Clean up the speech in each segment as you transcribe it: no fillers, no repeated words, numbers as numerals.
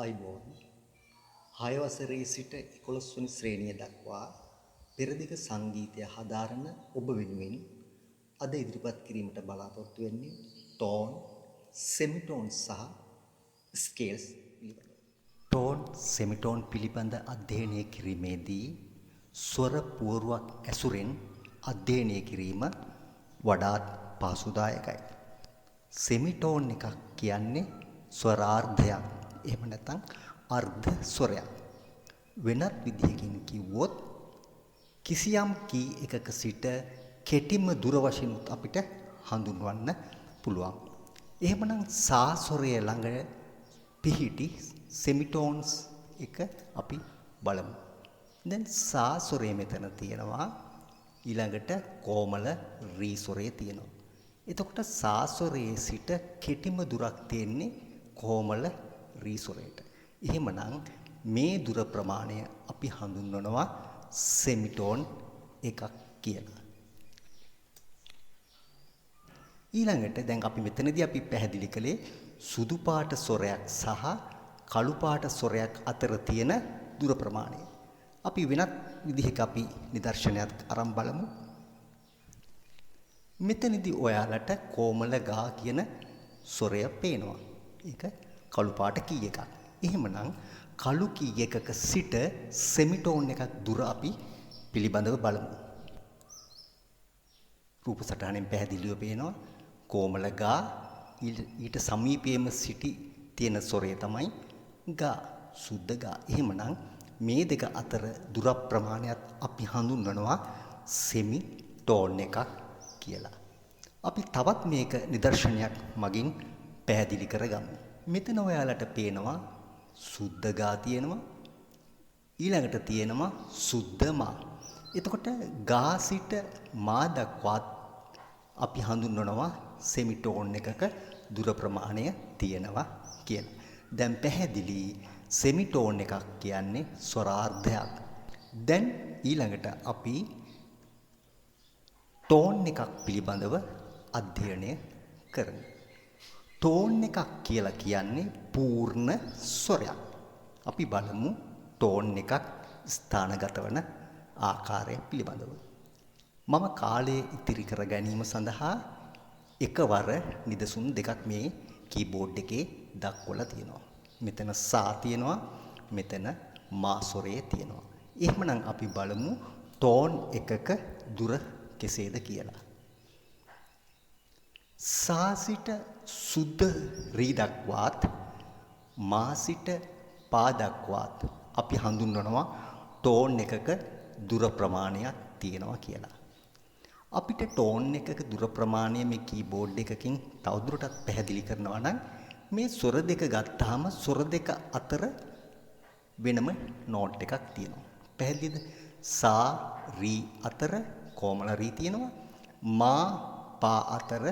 අයිබෝන් 6 වසරේ සිට 11 වෙනි ශ්‍රේණිය දක්වා පෙරදිග සංගීතය හදාරන ඔබ වෙනුවෙන් අද ඉදිරිපත් කිරීමට බලාපොරොත්තු වෙන්නේ ටෝන්, සෙමිටෝන් සහ ස්කේල්ස් පිළිබඳව. ටෝන්, සෙමිටෝන් පිළිබඳ අධ්‍යයනය කිරීමේදී ස්වර පුවරුවක් ඇසුරෙන් අධ්‍යයනය කිරීම වඩාත් පහසුදායකයි. සෙමිටෝන් එකක් කියන්නේ ස්වරාර්ධයක්. එහෙම නැත්නම් අර්ධ ස්වරයක්. වෙනත් විදිහකින් කිව්වොත් කිසියම් කී එකක සිට කෙටිම දුර වශයෙන් අපිට හඳුන්වන්න පුළුවන්. එහෙමනම් සා ස්වරය ළඟ පිහිටි සෙමිටෝන්ස් එක අපි බලමු. දැන් සා ස්වරය මෙතන තියෙනවා. ඊළඟට කොමල රී ස්වරය තියෙනවා. එතකොට සා ස්වරයේ සිට කෙටිම දුරක් තියෙන්නේ කොමල රී ස්වරයට. එහෙමනම් මේ දුර ප්‍රමාණය අපි හඳුන්වනවා සෙමිටෝන් එකක් කියලා. ඊළඟට දැන් අපි මෙතනදී අපි පැහැදිලි කළේ සුදු පාට ස්වරයක් සහ කළු පාට ස්වරයක් අතර තියෙන දුර ප්‍රමාණය. අපි වෙනත් විදිහක අපි නිදර්ශනයක් අරන් බලමු. මෙතනදී ඔයාලට කොමල ගා කියන ස්වරය පේනවා. ඒක කළු පාට කී එකක්. එහෙමනම් කළු කී එකක සිට සෙමිටෝන් එකක් දුර අපි පිළිබඳව බලමු. රූප සටහනෙන් පැහැදිලිව පේනවා කොමල ගා ඊට සමීපයේම සිටි තියෙන ස්වරය තමයි ගා, සුද්ධ ගා. එහෙමනම් මේ දෙක අතර දුර ප්‍රමාණයත් අපි හඳුන්වනවා සෙමිටෝන් එකක් කියලා. අපි තවත් මේක නිදර්ශනයක් මගින් පැහැදිලි කරගමු. මෙතන ඔයාලට පේනවා සුද්ධ ගා තියෙනවා. ඊළඟට තියෙනවා සුද්ධ මා. එතකොට ගා සිට මා දක්වා අපි හඳුන්වනවා සෙමිටෝන් එකක දුර ප්‍රමාණය තියෙනවා කියලා. දැන් පැහැදිලි සෙමිටෝන් එකක් කියන්නේ ස්වරාර්ධයක්. දැන් ඊළඟට අපි ටෝන් එකක් පිළිබඳව අධ්‍යයනය කරමු. ටෝන් එකක් කියලා කියන්නේ පූර්ණ ස්වරයක්. අපි බලමු ටෝන් එකක් ස්ථානගත වන ආකාරය පිළිබඳව. මම කාලය ඉතිරි කර ගැනීම සඳහා එකවර නිදසුන් දෙකක් මේ කීබෝඩ් එකේ දක්වලා තියෙනවා. මෙතන සා තියෙනවා, මෙතන මා ස්වරය තියෙනවා. එහෙමනම් අපි බලමු ටෝන් එකක දුර කෙසේද කියලා. සා සිට සුද්ධ රී දක්වාත් මා සිට පා දක්වාත් අපි හඳුන්වනවා ටෝන් එකක දුර ප්‍රමාණයක් තියෙනවා කියලා. අපිට ටෝන් එකක දුර ප්‍රමාණය මේ කීබෝඩ් එකකින් තවදුරටත් පැහැදිලි කරනවා නම් මේ ස්වර දෙක ගත්තාම ස්වර දෙක අතර වෙනම නෝට් එකක් තියෙනවා. පැහැදිලිද? සා රී අතර කොමල රී තියෙනවා. මා පා අතර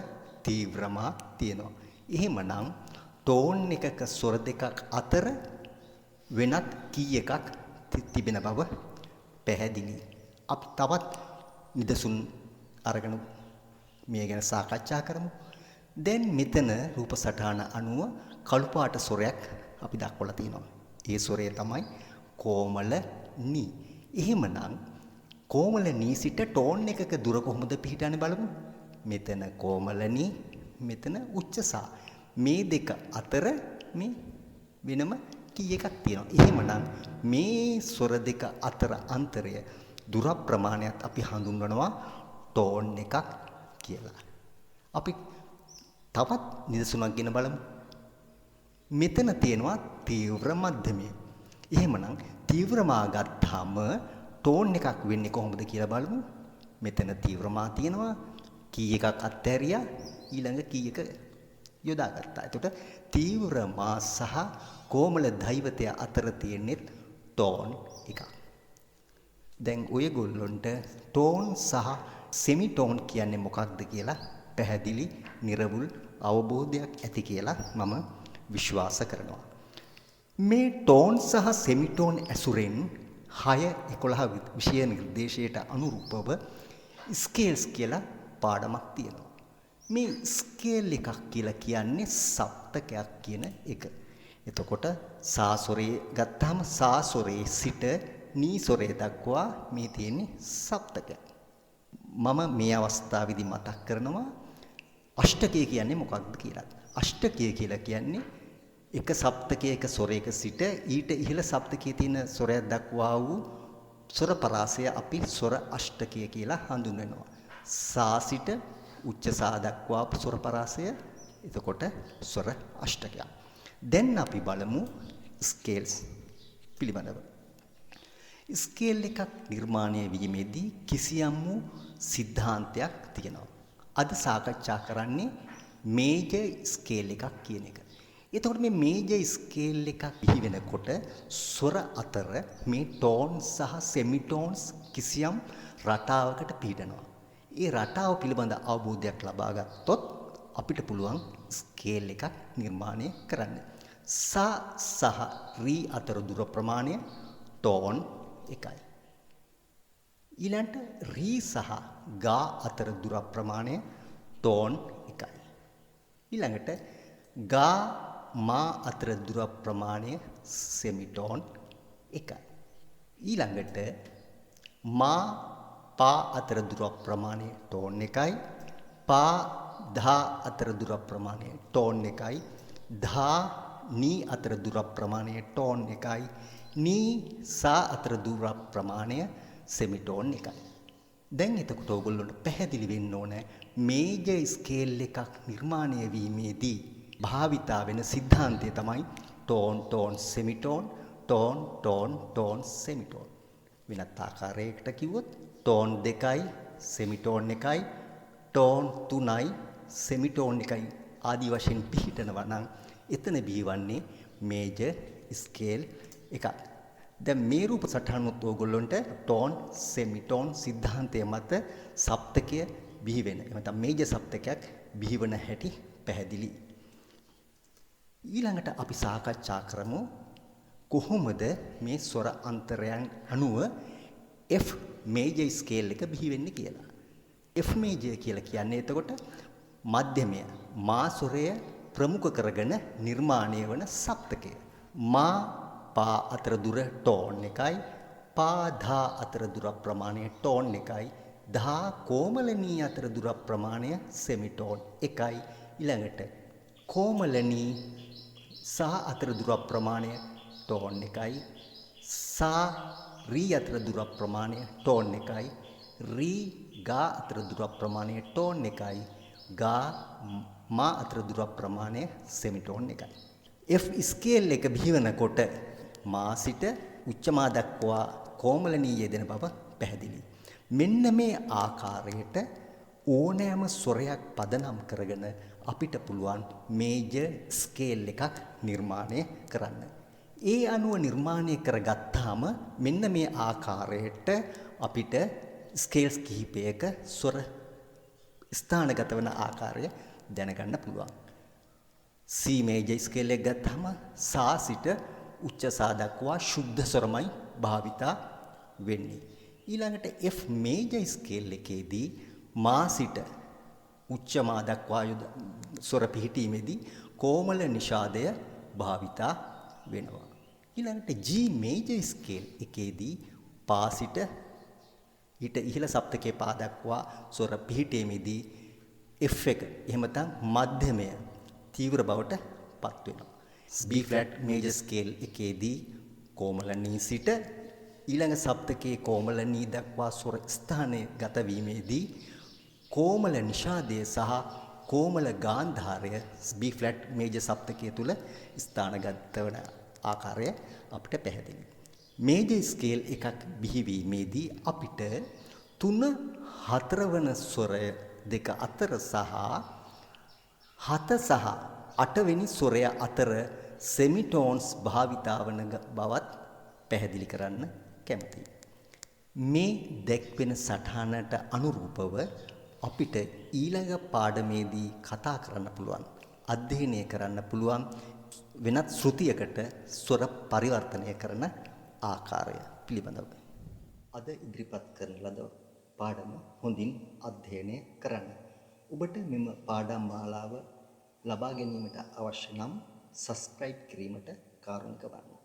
තීව්‍රමා තියෙනවා. එහෙමනම් ටෝන් එකක ස්වර දෙකක් අතර වෙනත් කී එකක් තිබෙන බව පැහැදිලි. අපි තවත් නිදසුන් අරගෙන මේ ගැන සාකච්ඡා කරමු. දැන් මෙතන රූප සටහන අනුව කළු පාට ස්වරයක් අපි දක්වලා තියෙනවා. ඒ ස්වරය තමයි කොමල නී. එහෙමනම් කොමල නී සිට ටෝන් එකක දුර කොහොමද පිහිටන්නේ බලමු. මෙතන කොමල නී, මෙතන උච්චසා. මේ දෙක අතර මේ වෙනම කී එකක් තියෙනවා. එහෙමනම් මේ ස්වර දෙක අතර අන්තරය දුර ප්‍රමාණයත් අපි හඳුන්වනවා ටෝන් එකක් කියලා. අපි තවත් නිදසුනක් ගෙන බලමු. මෙතන තියෙනවා තීව්‍ර මධ්‍යමය. එහෙමනම් තීව්‍රමා ගත්තාම ටෝන් එකක් වෙන්නේ කොහොමද කියලා බලමු. මෙතන තීව්‍රමා තියෙනවා. කී එකක් අත්හැරියා, ඊළඟ කී එක යොදාගත්තා. එතකොට තීව්‍රමා සහ කොමල දෛවතය අතර තියෙන්නේ ටෝන් එකක්. දැන් ඔයගොල්ලොන්ට ටෝන් සහ සෙමිටෝන් කියන්නේ මොකක්ද කියලා පැහැදිලි නිර්වුල් අවබෝධයක් ඇති කියලා මම විශ්වාස කරනවා. මේ ටෝන් සහ සෙමිටෝන් ඇසුරෙන් 6-11 විෂය නිර්දේශයට අනුරූපව ස්කේල්ස් කියලා පාඩමක් තියෙනවා. මේ ස්කේල් එකක් කියලා කියන්නේ සප්තකයක් කියන එක. එතකොට සා ස්වරේ ගත්තාම සා ස්වරේ සිට නී ස්වරේ දක්වා මේ තියෙන්නේ සප්තකයක්. මම මේ අවස්ථාවේදී මතක් කරනවා අෂ්ටකය කියන්නේ මොකක්ද කියලා. අෂ්ටකය කියලා කියන්නේ එක සප්තකයක ස්වරයක සිට ඊට ඉහළ සප්තකයේ තියෙන ස්වරයක් දක්වා වූ ස්වර පරාසය අපි ස්වර අෂ්ටකය කියලා හඳුන්වනවා. සා සිට උච්ච සා දක්වා ස්වර පරාසය එතකොට ස්වර අෂ්ටකයක්. දැන් අපි බලමු ස්කේල්ස් පිළිබඳව. ස්කේල් එකක් නිර්මාණය වීමේදී කිසියම් වූ සිද්ධාන්තයක් තියෙනවා. අද සාකච්ඡා කරන්නේ මේජර් ස්කේල් එකක් කියන එක. එතකොට මේ මේජර් ස්කේල් එකක් බිහි වෙනකොට ස්වර අතර මේ ටෝන් සහ සෙමිටෝන්ස් කිසියම් රටාවකට පිහිටනවා. ඒ රටාව පිළිබඳ අවබෝධයක් ලබා ගත්තොත් අපිට පුළුවන් ස්කේල් එකක් නිර්මාණය කරන්න. සා සහ රී අතර දුර ප්‍රමාණය ටෝන් එකයි. ඊළඟට රී සහ ගා අතර දුර ප්‍රමාණය ටෝන් එකයි. ඊළඟට ගා මා අතර දුර ප්‍රමාණය සෙමිටෝන් එකයි. ඊළඟට මා පා අතර දුර ප්‍රමාණය ටෝන් එකයි. පා ධා අතර දුර ප්‍රමාණය ටෝන් එකයි. ධා නී අතර දුර ප්‍රමාණය ටෝන් එකයි. නී සා අතර දුර ප්‍රමාණය සෙමිටෝන් එකයි. දැන් එතකොට ඔයගොල්ලන්ට පැහැදිලි වෙන්න ඕනේ මේජර් ස්කේල් එකක් නිර්මාණය වීමේදී භාවිතා වෙන સિદ્ધාන්තය තමයි tone tone semitone tone tone tone semitone. වෙනත් ආකාරයකට කිව්වොත් ටෝන් 2යි සෙමිටෝන් 1යි ටෝන් 3යි සෙමිටෝන් 1යි ආදී වශයෙන් පිළිටනවා නම් එතන බිහිවන්නේ මේජර් ස්කේල් එකක්. දැන් මේ රූප සටහනත් ඕගොල්ලන්ට ටෝන් සෙමිටෝන් સિદ્ધාන්තය මත සප්තකය බිහි වෙන. එහෙම නැත්නම් මේජර් සප්තකයක් බිහිවන හැටි පැහැදිලි. ඊළඟට අපි සාකච්ඡා කරමු කොහොමද මේ ස්වර අන්තරයන් අනුව F මේජර් ස්කේල් එක බිහි වෙන්නේ කියලා. F මේජර් කියලා කියන්නේ එතකොට මධ්‍යමය මා ස්වරය ප්‍රමුඛ කරගෙන නිර්මාණය වන සප්තකය. මා පා අතර දුර ටෝන් එකයි. පා ධා අතර දුර ප්‍රමාණය ටෝන් එකයි. ධා කොමලනී අතර දුර ප්‍රමාණය සෙමිටෝන් එකයි. ඊළඟට කොමලනී සා අතර දුර ප්‍රමාණය ටෝන් එකයි. සා රී අතර දුර ප්‍රමාණය ටෝන් එකයි. රී ගා අතර දුර ප්‍රමාණය ටෝන් එකයි. ගා මා අතර දුර ප්‍රමාණය සෙමිටෝන් එකයි. F ස්කේල් එක බිහිවනකොට මා සිට උච්ච මා දක්වා කොමලනී යෙදෙන බව පැහැදිලි. මෙන්න මේ ආකාරයට ඕනෑම ස්වරයක් පදනම් කරගෙන අපිට පුළුවන් මේජර් ස්කේල් එකක් නිර්මාණය කරන්න. ඒ අනුව නිර්මාණය කරගත්තාම මෙන්න මේ ආකාරයට අපිට ස්කේල්ස් කිහිපයක ස්වර ස්ථානගත වන ආකාරය දැනගන්න පුළුවන්. C මේජර් ස්කේල් එක ගත්තාම සා සිට උච්ච සා දක්වා ශුද්ධ ස්වරමයි භාවිතා වෙන්නේ. ඊළඟට F මේජර් ස්කේල් එකේදී මා සිට උච්ච මා දක්වා ස්වර පිහිටීමේදී කොමල නිෂාදය භාවිතා වෙනවා. ඊළඟට G මේජර් ස්කේල් එකේදී පා සිට ඊට ඉහළ සප්තකේ පා දක්වා ස්වර පිහිටීමේදී F එක එහෙම නැත්නම් මධ්‍යමය තීව්‍ර බවට පත් වෙනවා. B flat major scale එකේදී කොමල නී සිට ඊළඟ සප්තකයේ කොමල නී දක්වා ස්වර ස්ථානයේ ගත වීමේදී කොමල නිෂාදය සහ කොමල ගාන්ධාරය B flat major සප්තකයේ තුල ස්ථානගත වන ආකාරය අපිට පැහැදිලි. මේජර් ස්කේල් එකක් බිහිවීමේදී අපිට 3 4 වන ස්වරය දෙක අතර සහ 7 සහ 8 වෙනි ස්වරය අතර සෙමිටෝන්ස් භාවිතා වන බවත් පැහැදිලි කරන්න කැමතියි. මේ දැක්වෙන සටහනට අනුරූපව අපිට ඊළඟ පාඩමේදී කතා කරන්න පුළුවන්, අධ්‍යයනය කරන්න පුළුවන් වෙනත් ශ්‍රුතියකට ස්වර පරිවර්තනය කරන ආකාරය පිළිබඳව. අද ඉදිරිපත් කරන ලද පාඩම හොඳින් අධ්‍යයනය කරන්න. ඔබට මෙම පාඩම් මාලාව ලබා ගැනීමට අවශ්‍ය නම් subscribe කිරීමට කාරුණික වන්න.